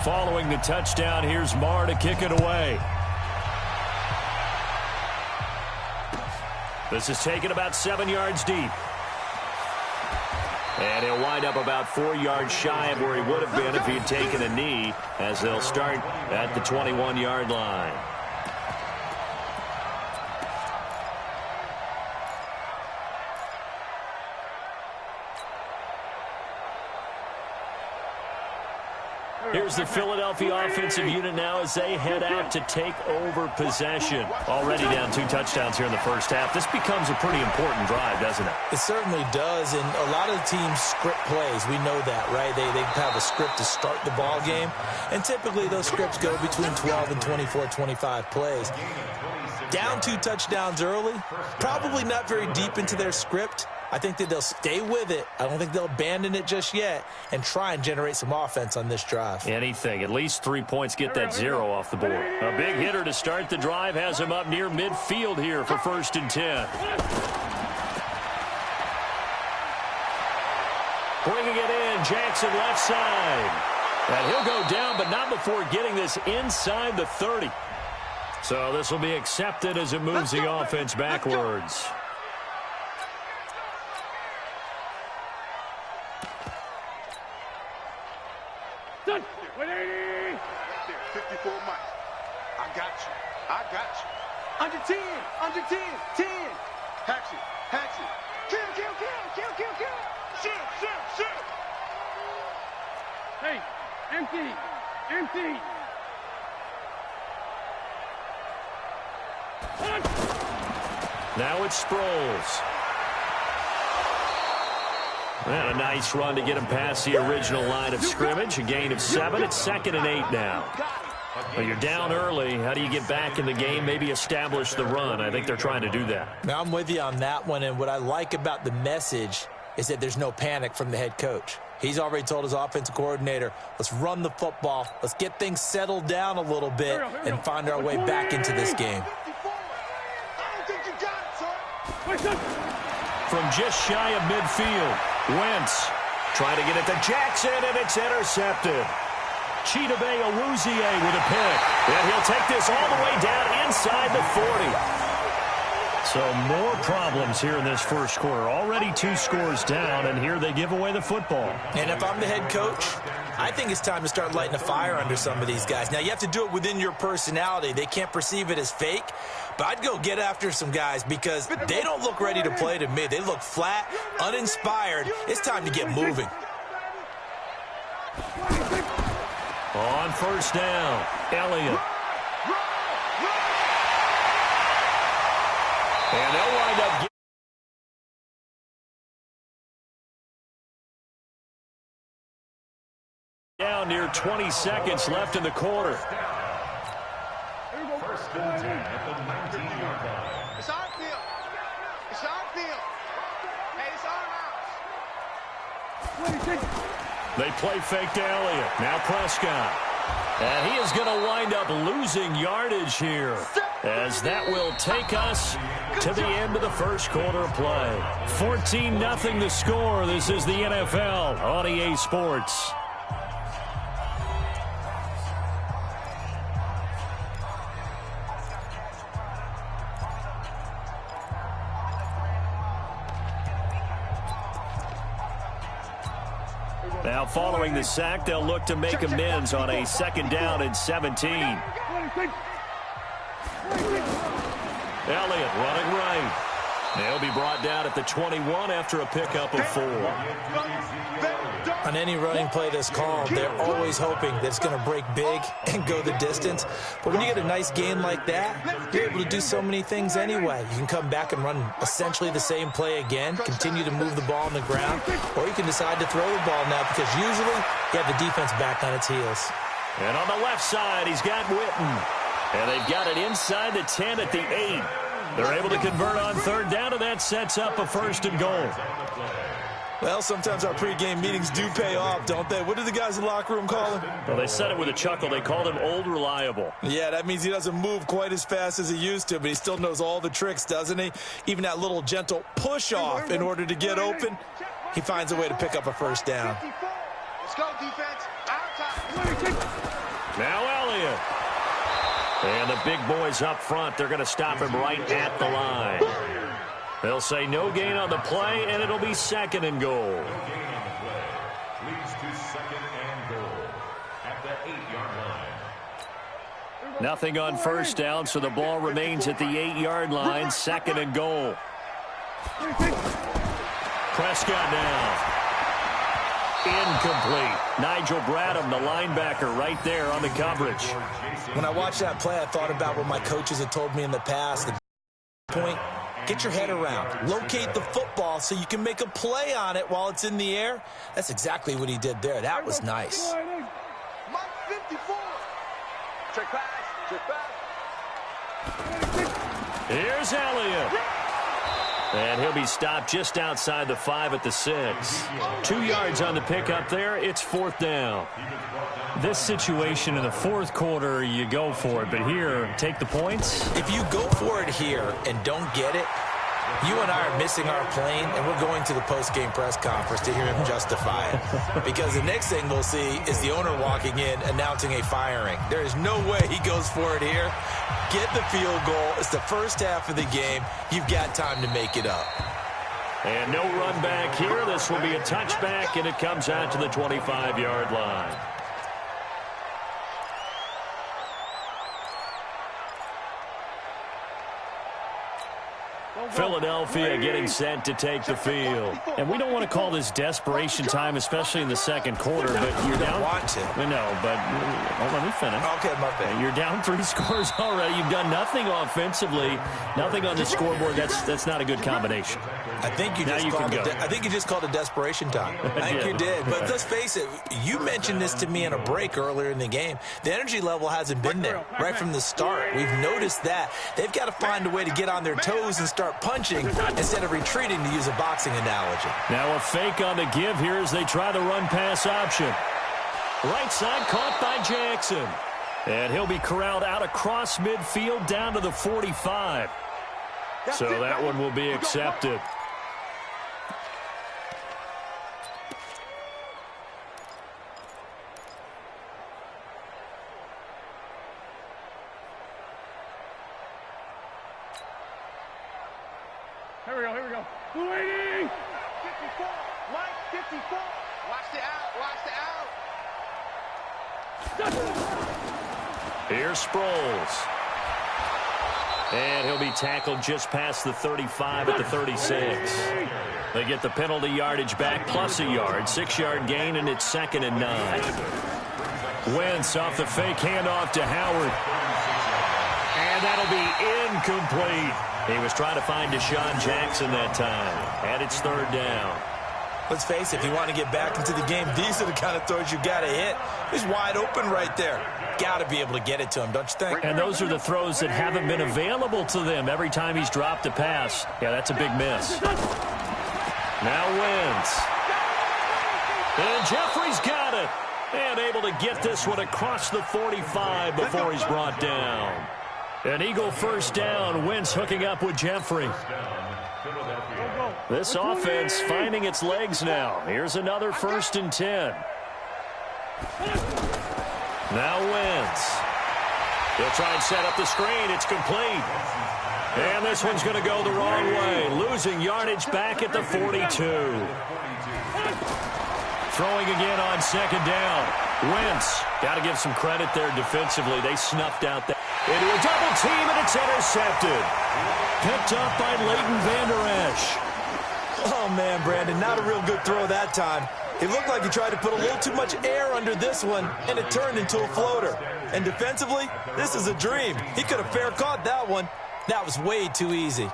Following the touchdown, here's Marr to kick it away. This is taken about 7 yards deep. And he'll wind up about 4 yards shy of where he would have been if he had taken a knee, as they'll start at the 21-yard line. Here's the Philadelphia offensive unit now as they head out to take over possession. Already down 2 touchdowns here in the first half. This becomes a pretty important drive, doesn't it? It certainly does, and a lot of the teams script plays. We know that, right? They have a script to start the ball game, and typically those scripts go between 12 and 24, 25 plays. Down 2 touchdowns early, probably not very deep into their script. I think that they'll stay with it. I don't think they'll abandon it just yet and try and generate some offense on this drive. Anything. At least 3 points. Get that 0 off the board. A big hitter to start the drive has him up near midfield here for 1st and 10. Bringing it in, Jackson left side. And he'll go down, but not before getting this inside the 30. So this will be accepted as it moves the offense backwards. Right there, 54 miles. I got you. I got you. Under 10. Under 10. 10. Hacks it. Hacks it. Kill, kill, kill, kill, kill, kill. Shoot, shoot, shoot. Hey, empty. Empty. Now it's Sproles. And a nice run to get him past the original line of scrimmage. A gain of 7. It's 2nd and 8 now. Well, you're down early. How do you get back in the game? Maybe establish the run. I think they're trying to do that. Now, I'm with you on that one, and what I like about the message is that there's no panic from the head coach. He's already told his offensive coordinator, let's run the football, let's get things settled down a little bit and find our way back into this game. From just shy of midfield, Wentz trying to get it to Jackson, and it's intercepted. Chidobe Awuzie with a pick. And he'll take this all the way down inside the 40. So more problems here in this first quarter. Already 2 scores down, and here they give away the football. And if I'm the head coach, I think it's time to start lighting a fire under some of these guys. Now, you have to do it within your personality. They can't perceive it as fake. But I'd go get after some guys because they don't look ready to play to me. They look flat, uninspired. It's time to get moving. On 1st down, Elliott. And they'll wind up down near 20 seconds left in the quarter. 1st and 10 at the 19-yard line. It's our field. It's our field. Hey, it's our house. They play fake to Elliott. Now Prescott. And he is going to wind up losing yardage here, as that will take us to the end of the first quarter of play. 14-0 the score. This is the NFL on EA Sports. Now, following the sack, they'll look to make amends on a 2nd down and 17. Elliott running right. They'll be brought down at the 21 after a pickup of 4. On any running play that's called, they're always hoping that it's going to break big and go the distance. But when you get a nice gain like that, you're able to do so many things anyway. You can come back and run essentially the same play again, continue to move the ball on the ground, or you can decide to throw the ball now because usually you have the defense back on its heels. And on the left side, he's got Witten. And they've got it inside the 10 at the 8. They're able to convert on 3rd down, and that sets up a 1st and goal. Well, sometimes our pregame meetings do pay off, don't they? What do the guys in the locker room call him? Well, they said it with a chuckle. They called him Old Reliable. Yeah, that means he doesn't move quite as fast as he used to, but he still knows all the tricks, doesn't he? Even that little gentle push-off in order to get open, he finds a way to pick up a 1st down. Let's go, defense. Out top. And the big boys up front, they're going to stop him right at the line. They'll say no gain on the play, and it'll be 2nd and goal. No gain on the play. Leads to 2nd and goal at the 8-yard line. Nothing on 1st down, so the ball remains at the 8-yard line, 2nd and goal. Prescott now. Incomplete. Nigel Bradham, the linebacker, right there on the coverage. When I watched that play, I thought about what my coaches had told me in the past. The point, get your head around. Locate the football so you can make a play on it while it's in the air. That's exactly what he did there. That was nice. Mike 54. Check pass. Check pass. Here's Elliott. And he'll be stopped just outside the 5 at the 6. 2 yards on the pickup there. It's 4th down. This situation in the 4th quarter, you go for it. But here, take the points. If you go for it here and don't get it, you and I are missing our plane, and we're going to the post-game press conference to hear him justify it. Because the next thing we'll see is the owner walking in announcing a firing. There is no way he goes for it here. Get the field goal. It's the first half of the game. You've got time to make it up. And no run back here. This will be a touchback, and it comes out to the 25-yard line. Philadelphia getting set to take the field. And we don't want to call this desperation time, especially in the 2nd quarter, but you're down. Want to. No, but let me finish. Okay, my bad. You're down 3 scores already. You've done nothing offensively, nothing on the scoreboard. That's not a good combination. I think you just called it desperation time. I think you did. But let's face it, you mentioned this to me in a break earlier in the game. The energy level hasn't been there right from the start. We've noticed that. They've got to find a way to get on their toes and start punching instead of retreating, to use a boxing analogy. Now a fake on the give here as they try the run-pass option. Right side caught by Jackson. And he'll be corralled out across midfield down to the 45. So that one will be accepted. Here we go. 280. 54. Mike 54. Watch the out. Here's Sproles. And he'll be tackled just past the 35 at the 36. They get the penalty yardage back plus a yard. 6-yard gain, and it's 2nd and 9. Wentz off the fake handoff to Howard. And that'll be incomplete. He was trying to find Deshaun Jackson that time. And it's 3rd down. Let's face it, if you want to get back into the game, these are the kind of throws you got to hit. He's wide open right there. Got to be able to get it to him, don't you think? And those are the throws that haven't been available to them every time he's dropped a pass. Yeah, that's a big miss. Now Wentz. And Jeffrey's got it. And able to get this one across the 45 before he's brought down. An Eagle 1st down. Wentz hooking up with Jeffrey. This offense finding its legs now. Here's another 1st and 10. Now Wentz. He'll try and set up the screen. It's complete. And this one's going to go the wrong way. Losing yardage back at the 42. Throwing again on 2nd down. Wentz. Got to give some credit there defensively. They snuffed out that. Into a double team, and it's intercepted. Picked up by Leighton Vander Esch. Oh, man, Brandon, not a real good throw that time. It looked like he tried to put a little too much air under this one, and it turned into a floater. And defensively, this is a dream. He could have fair caught that one. That was way too easy.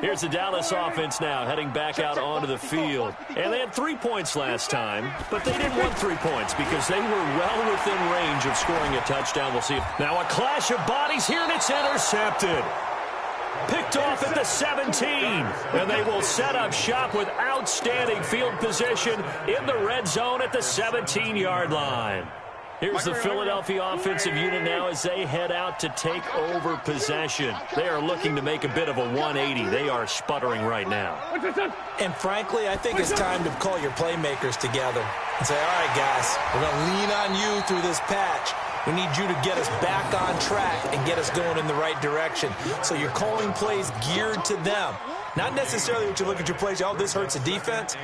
Here's the Dallas offense now heading back out onto the field. And they had 3 points last time, but they didn't want 3 points because they were well within range of scoring a touchdown. We'll see. Now a clash of bodies here, and it's intercepted. Picked off at the 17. And they will set up shop with outstanding field position in the red zone at the 17-yard line. Here's the Philadelphia offensive unit now as they head out to take over possession. They are looking to make a bit of a 180. They are sputtering right now. And frankly, I think it's time to call your playmakers together and say, all right, guys, we're going to lean on you through this patch. We need you to get us back on track and get us going in the right direction. So you're calling plays geared to them. Not necessarily what you look at your plays, oh, this hurts the defense.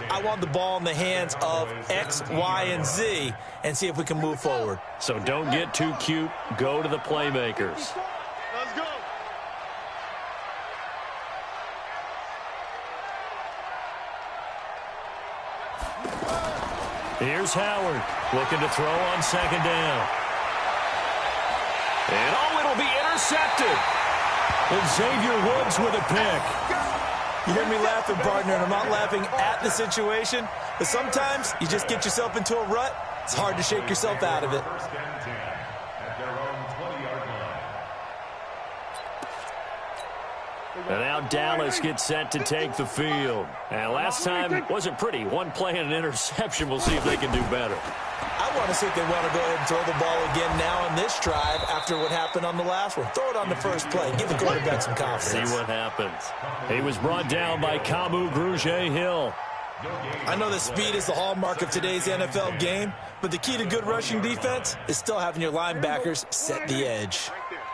I want the ball in the hands of X, Y, and Z and see if we can move forward. So don't get too cute. Go to the playmakers. Let's go. Here's Howard looking to throw on second down. And, oh, it'll be intercepted. And Xavier Woods with a pick. You hear me laughing, partner, and I'm not laughing at the situation, but sometimes you just get yourself into a rut. It's hard to shake yourself out of it. First and 10 at their own 20-yard line. And now Dallas gets set to take the field. And last time wasn't pretty. One play and an interception. We'll see if they can do better. I want to see if they want to go ahead and throw the ball again now on this drive after what happened on the last one. Throw it on the first play. Give the quarterback some confidence. See what happens. He was brought down by Kamu Grugier-Hill. I know that speed is the hallmark of today's NFL game, but the key to good rushing defense is still having your linebackers set the edge.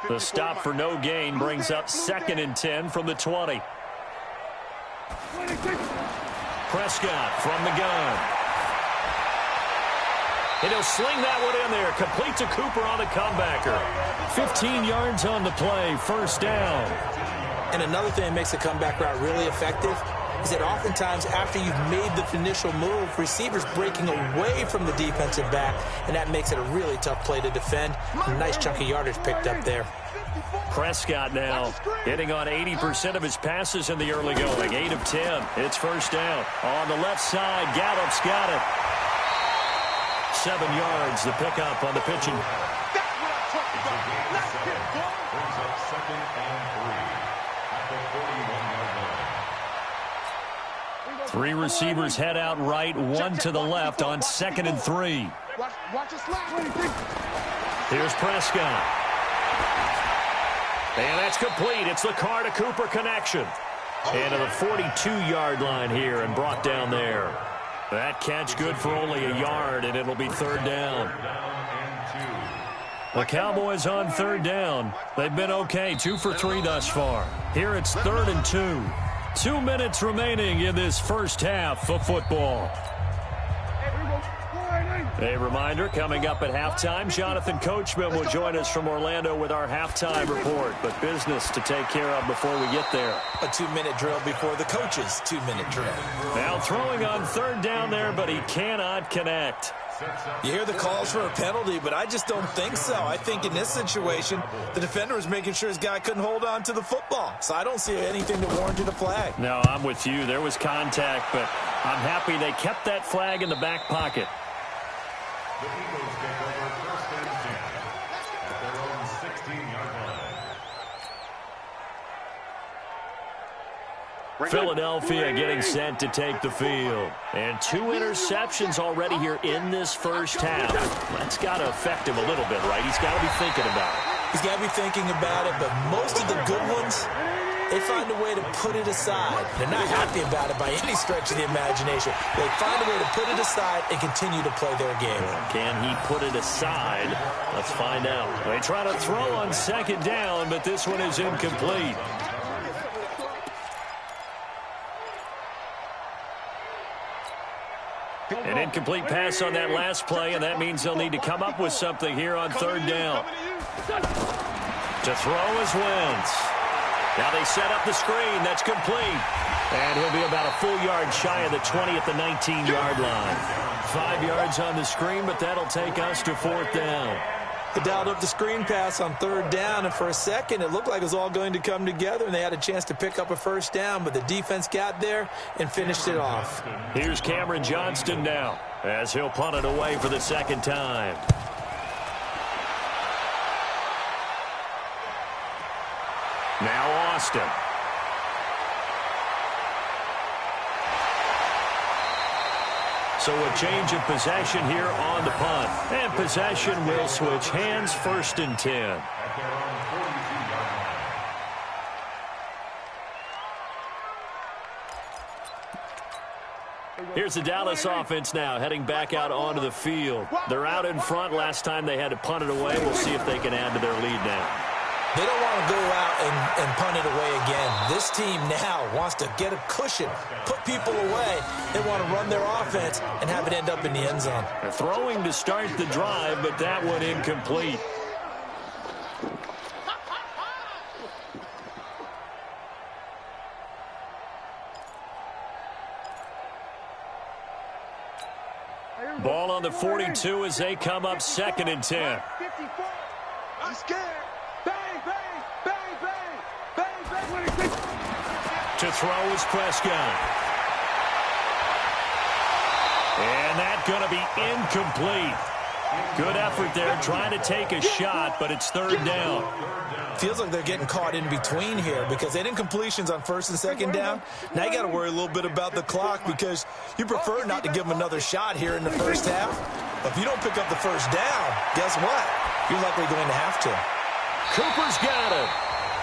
The stop for no gain brings up 2nd and 10 from the 20. Prescott from the gun. And he'll sling that one in there. Complete to Cooper on the comebacker. 15 yards on the play. First down. And another thing that makes the comeback route really effective is that oftentimes after you've made the initial move, receivers breaking away from the defensive back, and that makes it a really tough play to defend. A nice chunk of yardage picked up there. Prescott now hitting on 80% of his passes in the early going. 8 of 10. It's first down. On the left side, Gallup's got it. 7 yards, the pickup on the pitching. That's what I'm talking about. Let's get going. Brings up 2nd and 3 at the 41-yard line. 3 receivers head out right, 1 to the left on 2nd and 3. Watch us slap. Here's Prescott. And that's complete. It's the Carr to Cooper connection. And to the 42-yard line here and brought down there. That catch good for only a yard, and it'll be 3rd down. The Cowboys on 3rd down. They've been okay, 2 for 3 thus far. Here it's 3rd and 2. 2 minutes remaining in this first half of football. A reminder, coming up at halftime, Jonathan Coachman will join us from Orlando with our halftime report. But business to take care of before we get there. A 2-minute drill before the coach's 2-minute drill. Now throwing on 3rd down there, but he cannot connect. You hear the calls for a penalty, but I just don't think so. I think in this situation, the defender was making sure his guy couldn't hold on to the football. So I don't see anything that warranted a flag. No, I'm with you. There was contact, but I'm happy they kept that flag in the back pocket. The Eagles take over 1st and 10 at their own 16-yard line. Philadelphia getting set to take the field. And 2 interceptions already here in this first half. That's got to affect him a little bit, right? He's got to be thinking about it. He's got to be thinking about it, but most of the good ones, they find a way to put it aside. They're not happy about it by any stretch of the imagination. They find a way to put it aside and continue to play their game. Can he put it aside? Let's find out. They try to throw on 2nd down, but this one is incomplete. An incomplete pass on that last play, and that means they'll need to come up with something here on 3rd down. To throw is Wentz. Now they set up the screen. That's complete. And he'll be about a full yard shy of the 20 at the 19-yard line. 5 yards on the screen, but that'll take us to 4th down. They dialed up the screen pass on 3rd down, and for a second it looked like it was all going to come together, and they had a chance to pick up a first down, but the defense got there and finished it off. Here's Cameron Johnston now as he'll punt it away for the 2nd time. Now Austin. So a change of possession here on the punt. And possession will switch hands, 1st and 10. At their own 42-yard line. Here's the Dallas offense now, heading back out onto the field. They're out in front. Last time they had to punt it away. We'll see if they can add to their lead now. They don't want to go out and punt it away again. This team now wants to get a cushion, put people away. They want to run their offense and have it end up in the end zone. They're throwing to start the drive, but that one incomplete. Ball on the 42 as they come up 2nd and 10. 54. I'm scared. Bang, bang, bang, bang, bang, bang. To throw is Prescott. And that's going to be incomplete. Good effort there trying to take a shot, but it's 3rd down. Feels like they're getting caught in between here because they didn't incompletions on 1st and 2nd down. Now you got to worry a little bit about the clock because you prefer not to give them another shot here in the first half. But if you don't pick up the 1st down, guess what? You're likely going to have to. Cooper's got it.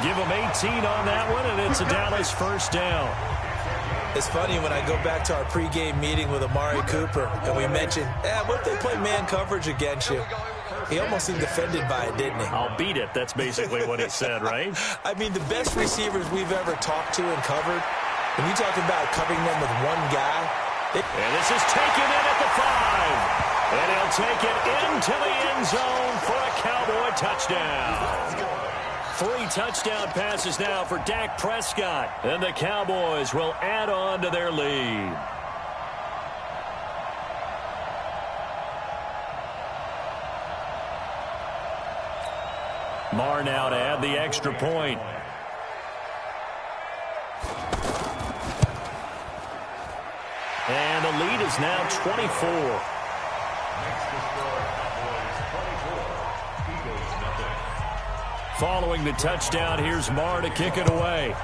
Give him 18 on that one, and it's a Dallas 1st down. It's funny when I go back to our pregame meeting with Amari Cooper, and we mentioned, what if they play man coverage against you? He almost seemed offended by it, didn't he? I'll beat it. That's basically what he said, right? I mean, the best receivers we've ever talked to and covered, when you talk about covering them with one guy. And this is taken in at the 5. And he'll take it into the end zone for a Cowboy touchdown. 3 touchdown passes now for Dak Prescott. And the Cowboys will add on to their lead. Marr now to add the extra point. And the lead is now 24. Following the touchdown, here's Marr to kick it away.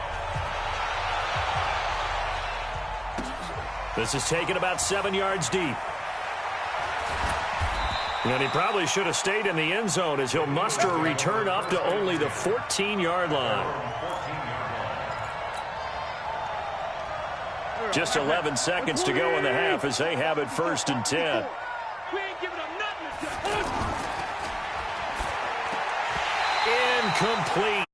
This is taken about 7 yards deep. And he probably should have stayed in the end zone as he'll muster a return up to only the 14-yard line. Just 11 seconds to go in the half as they have it 1st and 10. We ain't giving up nothing. Incomplete.